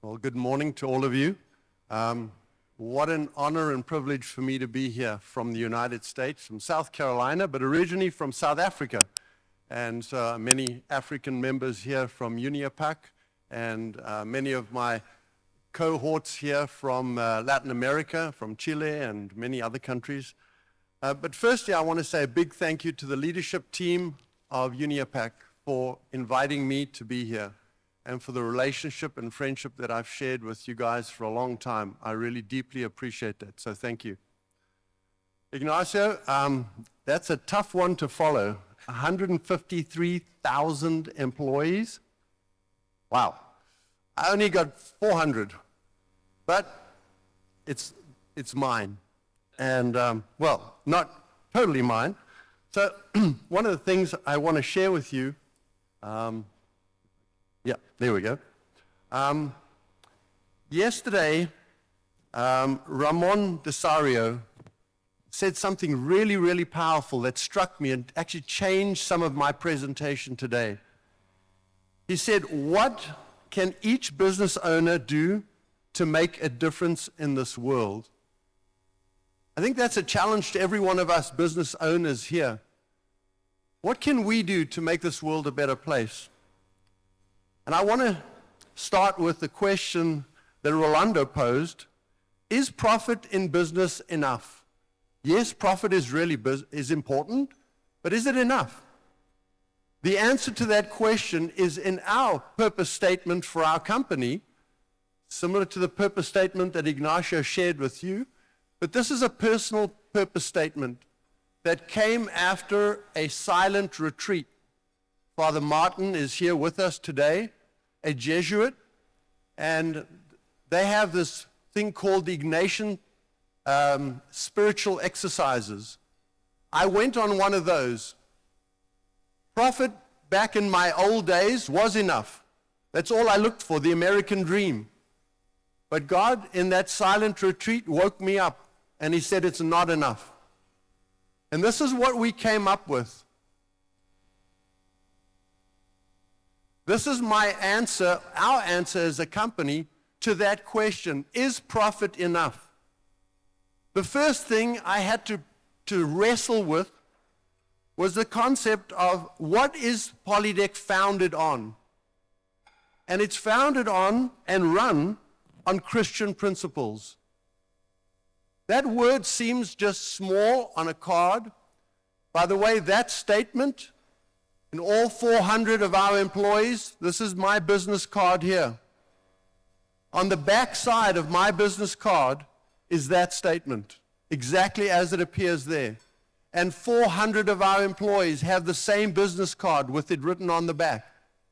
Well, good morning to all of you. What an honor and privilege for me to be here from the United States, from South Carolina, but originally from South Africa. And many African members here from UNIAPAC, and many of my cohorts here from Latin America, from Chile, and many other countries. But firstly, I want to say a big thank you to the leadership team of UNIAPAC for inviting me to be here, and for the relationship and friendship that I've shared with you guys for a long time. I really deeply appreciate that, so thank you. Ignacio, that's a tough one to follow. 153,000 employees. Wow. I only got 400, but it's mine. And, well, not totally mine. So one of the things I want to share with you, yeah, there we go. Yesterday, Ramon Desario said something really, really powerful that struck me and actually changed some of my presentation today. He said, what can each business owner do to make a difference in this world? I think that's a challenge to every one of us business owners here. What can we do to make this world a better place? And I want to start with the question that Rolando posed. Is profit in business enough? Yes, profit is really important, but is it enough? The answer to that question is in our purpose statement for our company, similar to the purpose statement that Ignacio shared with you, but this is a personal purpose statement that came after a silent retreat. Father Martin is here with us today, a Jesuit, and they have this thing called the Ignatian spiritual exercises. I went on one of those. Profit back in my old days was enough. That's all I looked for, the American dream. But God, in that silent retreat, woke me up, and he said it's not enough. And this is what we came up with. This is my answer, our answer as a company to that question, is profit enough? The first thing I had to wrestle with was the concept of what is Polydeck founded on? And it's founded on and run on Christian principles. That word seems just small on a card. By the way, that statement, and all 400 of our employees, this is my business card here. On the back side of my business card is that statement, exactly as it appears there. And 400 of our employees have the same business card with it written on the back.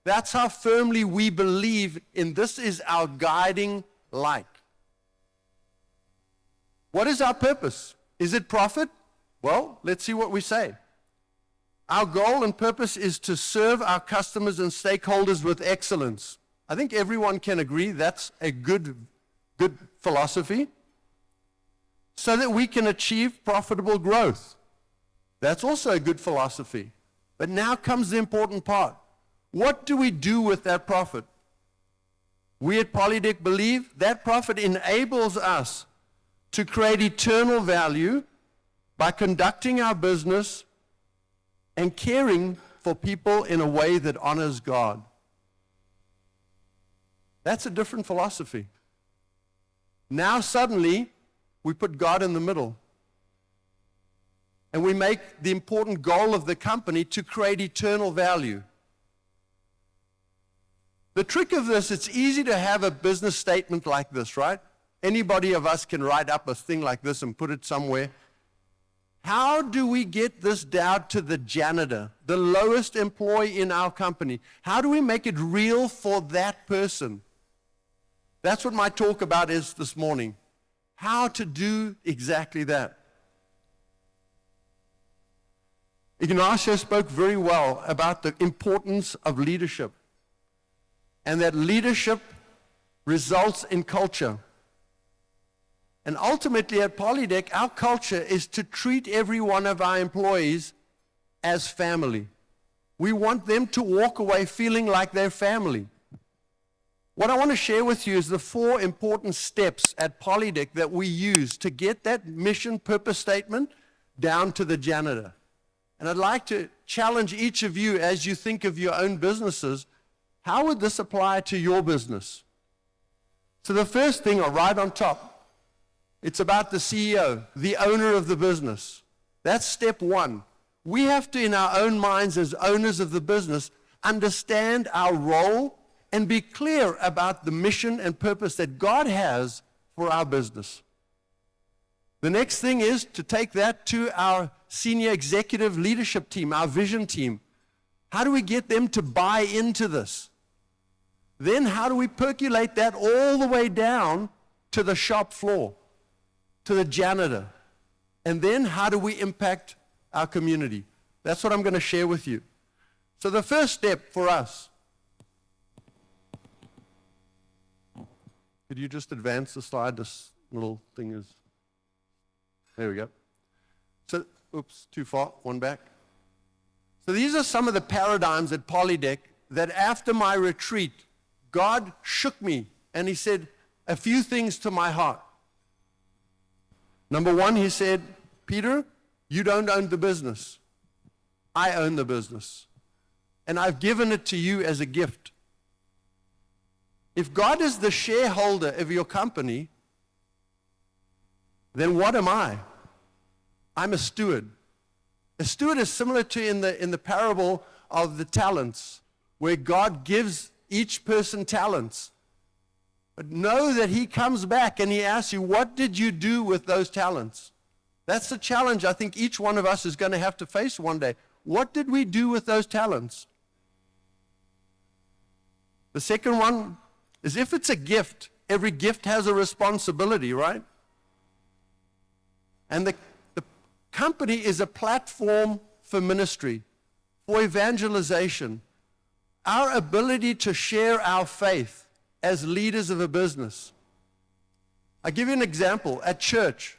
That's how firmly we believe in this is our guiding light. What is our purpose? Is it profit? Well, let's see what we say. Our goal and purpose is to serve our customers and stakeholders with excellence. I think everyone can agree that's a good philosophy. So that we can achieve profitable growth. That's also a good philosophy. But now comes the important part. What do we do with that profit? We at Polydeck believe that profit enables us to create eternal value by conducting our business and caring for people in a way that honors God. That's a different philosophy. Now suddenly, we put God in the middle. And we make the important goal of the company to create eternal value. The trick of this, it's easy to have a business statement like this, right? Anybody of us can write up a thing like this and put it somewhere. How do we get this down to the janitor, the lowest employee in our company? How do we make it real for that person? That's what my talk about is this morning. How to do exactly that. Ignacio spoke very well about the importance of leadership, and that leadership results in culture. And ultimately at Polydeck, our culture is to treat every one of our employees as family. We want them to walk away feeling like they're family. What I want to share with you is the 4 important steps at Polydeck that we use to get that mission purpose statement down to the janitor. And I'd like to challenge each of you as you think of your own businesses, how would this apply to your business? So the first thing, right on top, it's about the CEO, the owner of the business. That's step 1. We have to, in our own minds as owners of the business, understand our role and be clear about the mission and purpose that God has for our business. The next thing is to take that to our senior executive leadership team, our vision team. How do we get them to buy into this? Then how do we percolate that all the way down to the shop floor, to the janitor? And then how do we impact our community? That's what I'm going to share with you. So the first step for us, could you just advance the slide? This little thing is, there we go. So, oops, too far, one back. So these are some of the paradigms at Polydeck that after my retreat, God shook me and he said a few things to my heart. Number 1, he said, Peter, you don't own the business. I own the business. And I've given it to you as a gift. If God is the shareholder of your company, then what am I? I'm a steward. A steward is similar to in the parable of the talents, where God gives each person talents. But know that he comes back and he asks you, what did you do with those talents? That's the challenge I think each one of us is going to have to face one day. What did we do with those talents? The second one is, if it's a gift, every gift has a responsibility, right? And the company is a platform for ministry, for evangelization. Our ability to share our faith as leaders of a business. I'll give you an example. At church,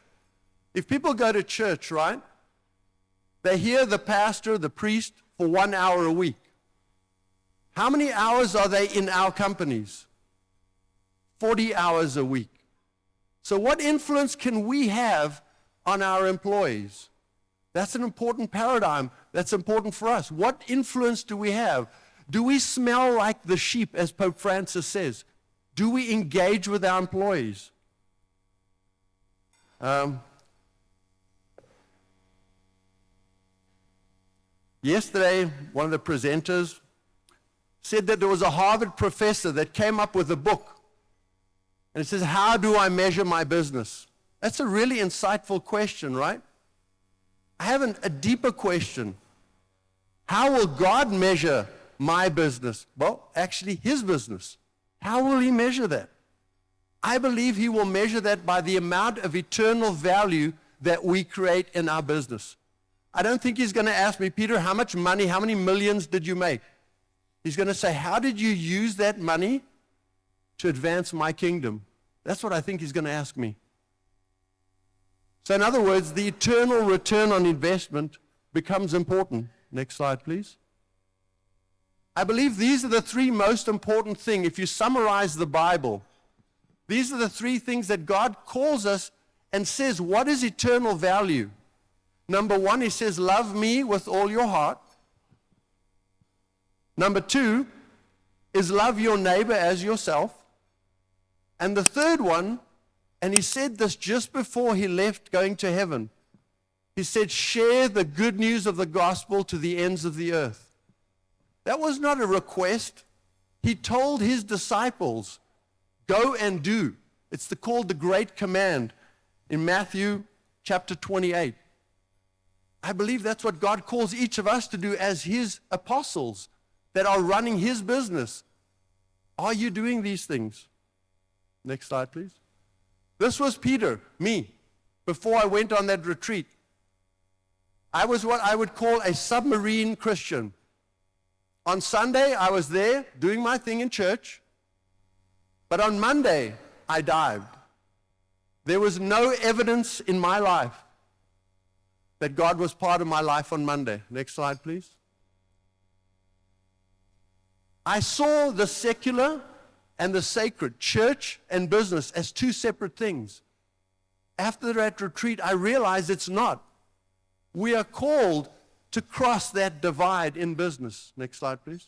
if people go to church, right, they hear the pastor, the priest, for 1 hour a week. How many hours are they in our companies? 40 hours a week. So what influence can we have on our employees? That's an important paradigm. That's important for us. What influence do we have? Do we smell like the sheep, as Pope Francis says? Do we engage with our employees? Yesterday, one of the presenters said that there was a Harvard professor that came up with a book. And it says, how do I measure my business? That's a really insightful question, right? I have a deeper question. How will God measure my business? Well, actually his business. How will he measure that? I believe he will measure that by the amount of eternal value that we create in our business. I don't think he's going to ask me, Peter, how much money, how many millions did you make? He's going to say, how did you use that money to advance my kingdom? That's what I think he's going to ask me. So in other words, the eternal return on investment becomes important. Next slide, please. I believe these are the 3 most important things. If you summarize the Bible, these are the 3 things that God calls us and says, what is eternal value? Number 1, he says, love me with all your heart. Number 2 is love your neighbor as yourself. And the third one, and he said this just before he left going to heaven, he said, share the good news of the gospel to the ends of the earth. That was not a request. He told his disciples, go and do. It's called the Great Command in Matthew chapter 28. I believe that's what God calls each of us to do as his apostles that are running his business. Are you doing these things? Next slide, please. This was Peter, me, before I went on that retreat. I was what I would call a submarine Christian. On Sunday, I was there doing my thing in church, but on Monday, I dived. There was no evidence in my life that God was part of my life on Monday. Next slide, please. I saw the secular and the sacred, church and business, as two separate things. After that retreat, I realized it's not. We are called to cross that divide in business. Next slide, please.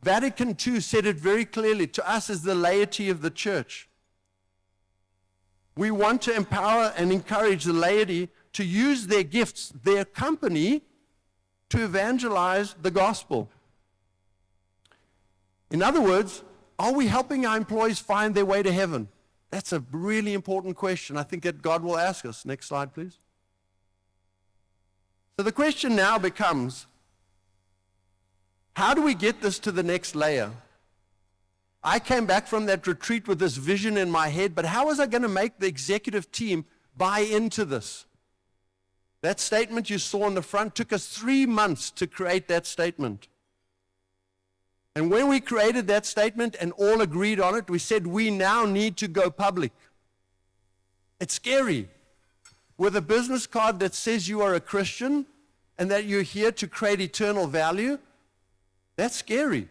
Vatican II said it very clearly to us as the laity of the church. We want to empower and encourage the laity to use their gifts, their company, to evangelize the gospel. In other words, are we helping our employees find their way to heaven? That's a really important question I think that God will ask us. Next slide, please. So the question now becomes, how do we get this to the next layer? I came back from that retreat with this vision in my head, but how was I going to make the executive team buy into this? That statement you saw on the front took us 3 months to create that statement. And when we created that statement and all agreed on it, we said we now need to go public. It's scary. With a business card that says you are a Christian and that you're here to create eternal value, that's scary.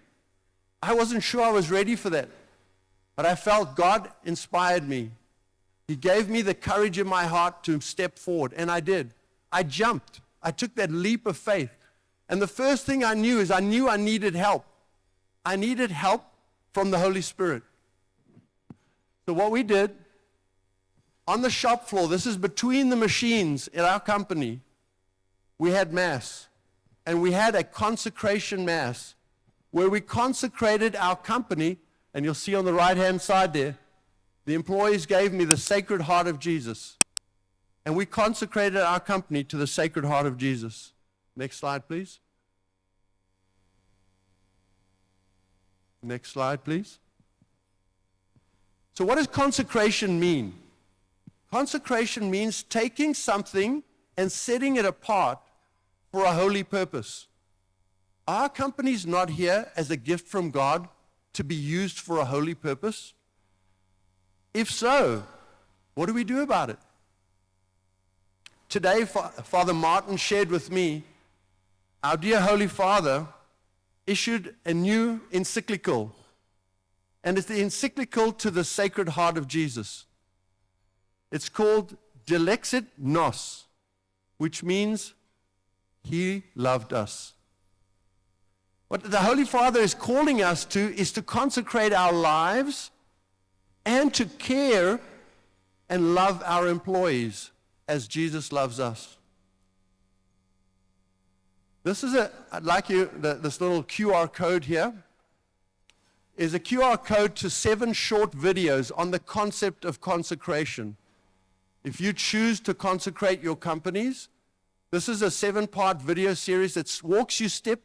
I wasn't sure I was ready for that. But I felt God inspired me. He gave me the courage in my heart to step forward, and I did. I jumped. I took that leap of faith. And the first thing I knew is I knew I needed help. I needed help from the Holy Spirit. So what we did, on the shop floor, this is between the machines in our company, we had Mass. And we had a consecration Mass where we consecrated our company, and you'll see on the right-hand side there, the employees gave me the Sacred Heart of Jesus. And we consecrated our company to the Sacred Heart of Jesus. Next slide, please. Next slide, please. So what does consecration mean? Consecration means taking something and setting it apart for a holy purpose. Our company's not here as a gift from God to be used for a holy purpose. If so, what do we do about it? Today, Father Martin shared with me, our dear Holy Father issued a new encyclical, and it's the encyclical to the Sacred Heart of Jesus. It's called Dilexit Nos, which means He loved us. What the Holy Father is calling us to is to consecrate our lives and to care and love our employees as Jesus loves us. This is this little QR code here is a QR code to 7 short videos on the concept of consecration. If you choose to consecrate your companies, this is a 7-part video series that walks you step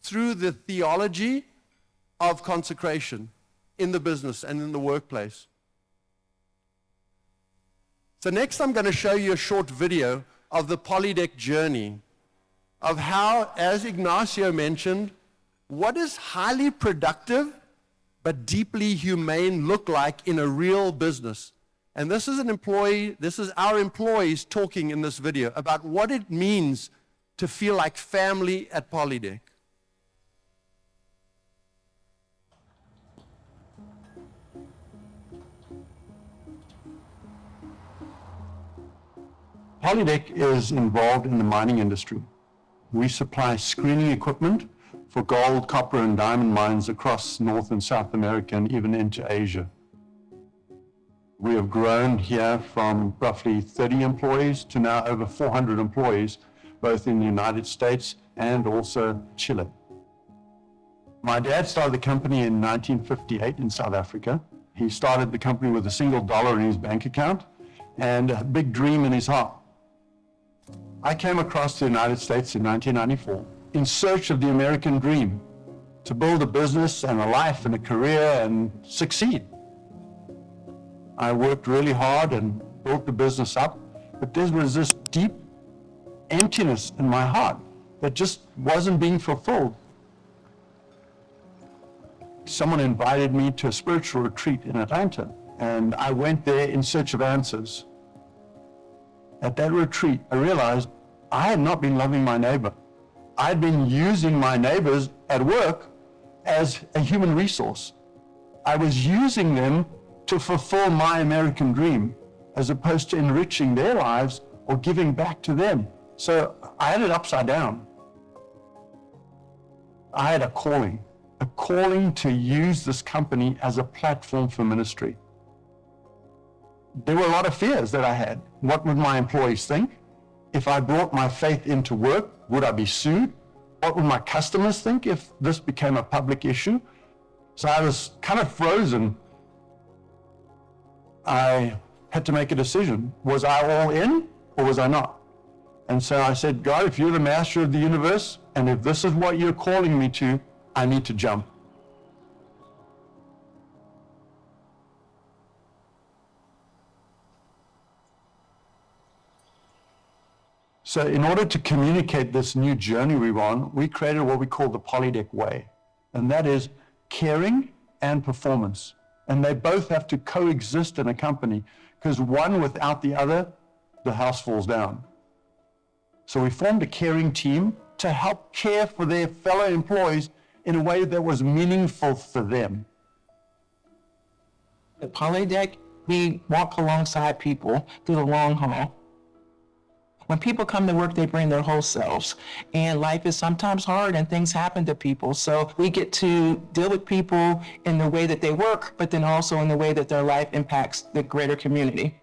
through the theology of consecration in the business and in the workplace. So next I'm going to show you a short video of the Polydeck journey, of how, as Ignacio mentioned, what does highly productive but deeply humane look like in a real business? And this is our employees talking in this video about what it means to feel like family at Polydeck. Polydeck is involved in the mining industry. We supply screening equipment for gold, copper, and diamond mines across North and South America and even into Asia. We have grown here from roughly 30 employees to now over 400 employees, both in the United States and also Chile. My dad started the company in 1958 in South Africa. He started the company with $1 in his bank account and a big dream in his heart. I came across the United States in 1994 in search of the American dream, to build a business and a life and a career and succeed. I worked really hard and built the business up, but there was this deep emptiness in my heart that just wasn't being fulfilled. Someone invited me to a spiritual retreat in Atlanta, and I went there in search of answers. At that retreat, I realized I had not been loving my neighbor. I'd been using my neighbors at work as a human resource. I was using them to fulfill my American dream as opposed to enriching their lives or giving back to them. So I had it upside down. I had a calling to use this company as a platform for ministry. There were a lot of fears that I had. What would my employees think? If I brought my faith into work, would I be sued? What would my customers think if this became a public issue? So I was kind of frozen. I had to make a decision. Was I all in or was I not? And so I said, God, if you're the master of the universe, and if this is what you're calling me to, I need to jump. So in order to communicate this new journey we were on, we created what we call the Polydeck Way. And that is caring and performance. And they both have to coexist in a company, because one without the other, the house falls down. So we formed a caring team to help care for their fellow employees in a way that was meaningful for them. At Polydeck, we walk alongside people through the long haul. When people come to work, they bring their whole selves. And life is sometimes hard and things happen to people. So we get to deal with people in the way that they work, but then also in the way that their life impacts the greater community.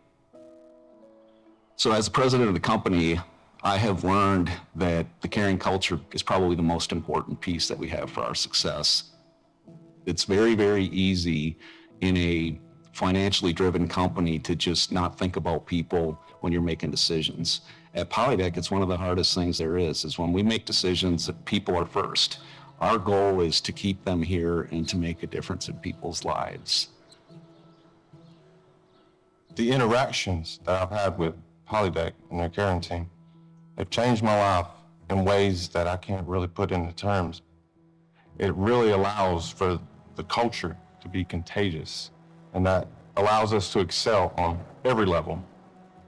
So as the president of the company, I have learned that the caring culture is probably the most important piece that we have for our success. It's very, very easy in a financially driven company to just not think about people when you're making decisions. At Polydeck, it's one of the hardest things there is when we make decisions that people are first. Our goal is to keep them here and to make a difference in people's lives. The interactions that I've had with Polydeck and their caring team have changed my life in ways that I can't really put into terms. It really allows for the culture to be contagious, and that allows us to excel on every level,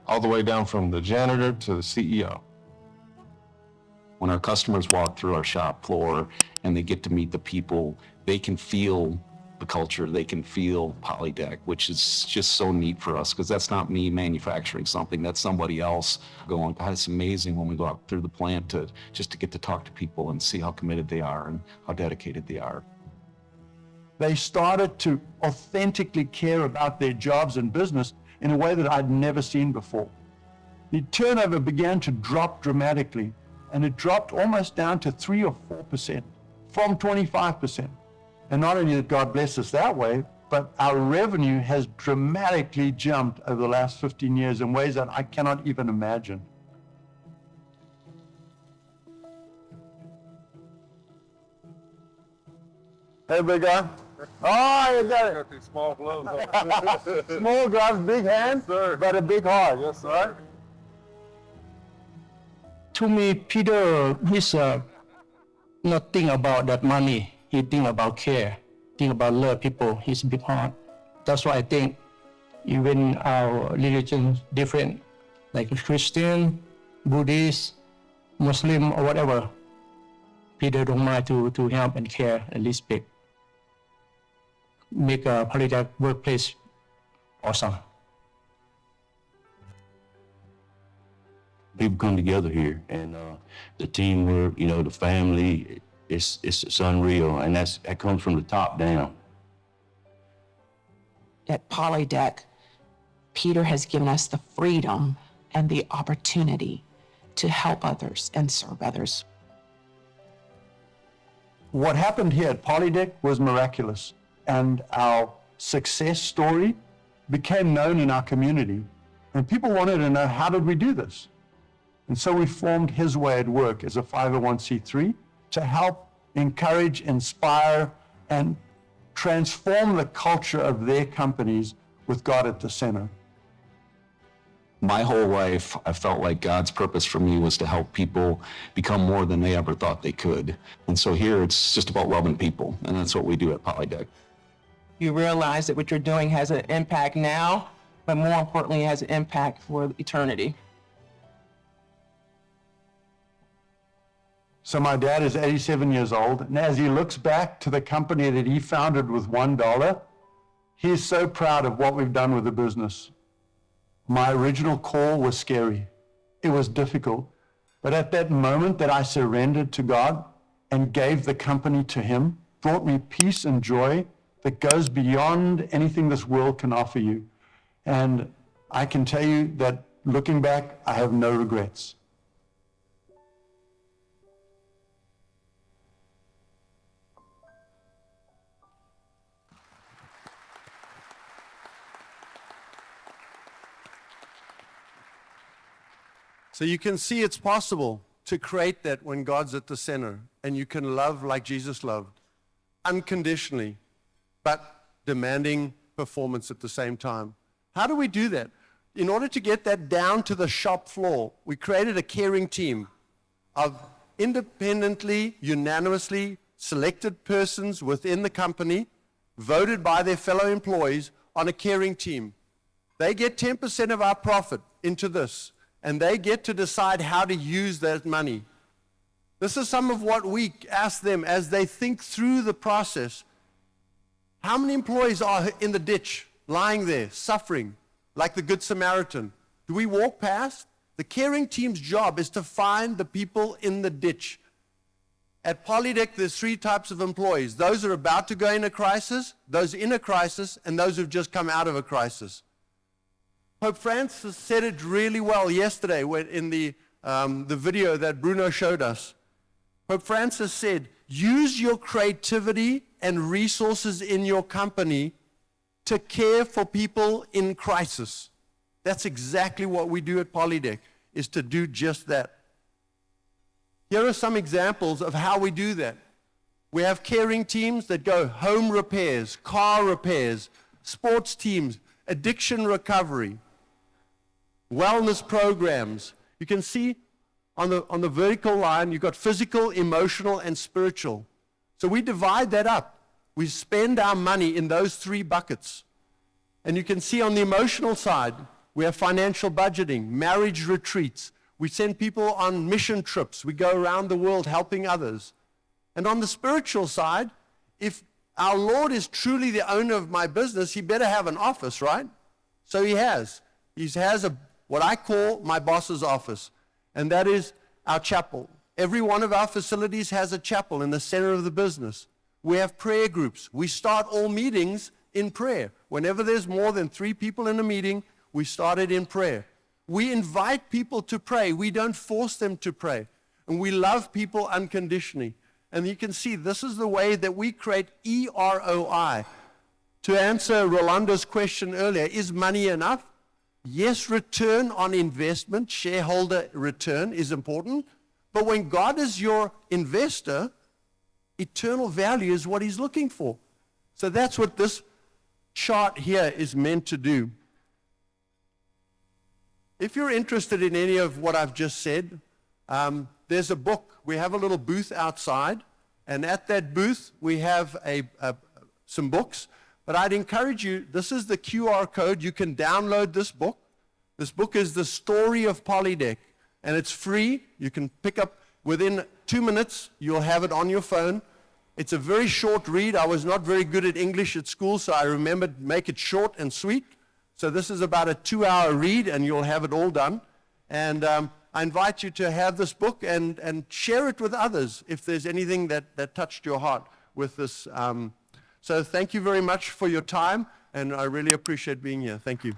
all the way down from the janitor to the CEO. When our customers walk through our shop floor and they get to meet the people, they can feel the culture, they can feel Polydeck, which is just so neat for us, because that's not me manufacturing something, that's somebody else going, God, it's amazing when we go out through the plant to get to talk to people and see how committed they are and how dedicated they are. They started to authentically care about their jobs and business in a way that I'd never seen before. The turnover began to drop dramatically, and it dropped almost down to 3 or 4% from 25%. And not only did God bless us that way, but our revenue has dramatically jumped over the last 15 years in ways that I cannot even imagine. Hey, big guy. Oh, you got it. Got these small gloves on. Small gloves, big hands, Sir. but a big heart. Yes, sir. To me, Peter, he's not think about that money. He think about care, think about love people. He's a big heart. That's why I think even our religion different, like Christian, Buddhist, Muslim, or whatever. Peter don't mind to help and care and respect. Make a Polydeck workplace awesome. People come together here, and the teamwork, the family, it's unreal, and that comes from the top down. At Polydeck, Peter has given us the freedom and the opportunity to help others and serve others. What happened here at Polydeck was miraculous, and our success story became known in our community. And people wanted to know, how did we do this? And so we formed His Way at Work as a 501c3 to help encourage, inspire, and transform the culture of their companies with God at the center. My whole life, I felt like God's purpose for me was to help people become more than they ever thought they could. And so here it's just about loving people, and that's what we do at Polydeck. You realize that what you're doing has an impact now, but more importantly, it has an impact for eternity. So my dad is 87 years old, and as he looks back to the company that he founded with $1, he's so proud of what we've done with the business. My original call was scary. It was difficult. But at that moment that I surrendered to God and gave the company to him, brought me peace and joy that goes beyond anything this world can offer you. And I can tell you that looking back, I have no regrets. So you can see it's possible to create that when God's at the center, and you can love like Jesus loved, unconditionally, but demanding performance at the same time. How do we do that? In order to get that down to the shop floor, we created a caring team of independently, unanimously selected persons within the company, voted by their fellow employees on a caring team. They get 10% of our profit into this, and they get to decide how to use that money. This is some of what we ask them as they think through the process. How many employees are in the ditch, lying there, suffering, like the Good Samaritan? Do we walk past? The caring team's job is to find the people in the ditch. At Polydeck, there's 3 types of employees. Those who are about to go in a crisis, those in a crisis, and those who've just come out of a crisis. Pope Francis said it really well yesterday in the video that Bruno showed us. Pope Francis said, use your creativity and resources in your company to care for people in crisis. That's exactly what we do at Polydeck, is to do just that. Here are some examples of how we do that. We have caring teams that go home repairs, car repairs, sports teams, addiction recovery, wellness programs. You can see on the vertical line, you've got physical, emotional, and spiritual. So we divide that up. We spend our money in those 3 buckets. And you can see on the emotional side, we have financial budgeting, marriage retreats. We send people on mission trips. We go around the world helping others. And on the spiritual side, if our Lord is truly the owner of my business, he better have an office, right? So he has. He has what I call my boss's office, and that is our chapel. Every one of our facilities has a chapel in the center of the business. We have prayer groups. We start all meetings in prayer. Whenever there's more than 3 people in a meeting, we start it in prayer. We invite people to pray. We don't force them to pray. And we love people unconditionally. And you can see this is the way that we create EROI. To answer Rolando's question earlier, is money enough? Yes, return on investment, shareholder return is important. But when God is your investor, eternal value is what he's looking for. So that's what this chart here is meant to do. If you're interested in any of what I've just said, there's a book. We have a little booth outside, and at that booth we have some books. But I'd encourage you, this is the QR code. You can download this book. This book is The Story of Polydeck, and it's free. You can pick up within 2 minutes. You'll have it on your phone. It's a very short read. I was not very good at English at school, so I remembered make it short and sweet. So this is about a 2-hour read, and you'll have it all done. And I invite you to have this book and share it with others if there's anything that touched your heart with this. So thank you very much for your time, and I really appreciate being here. Thank you.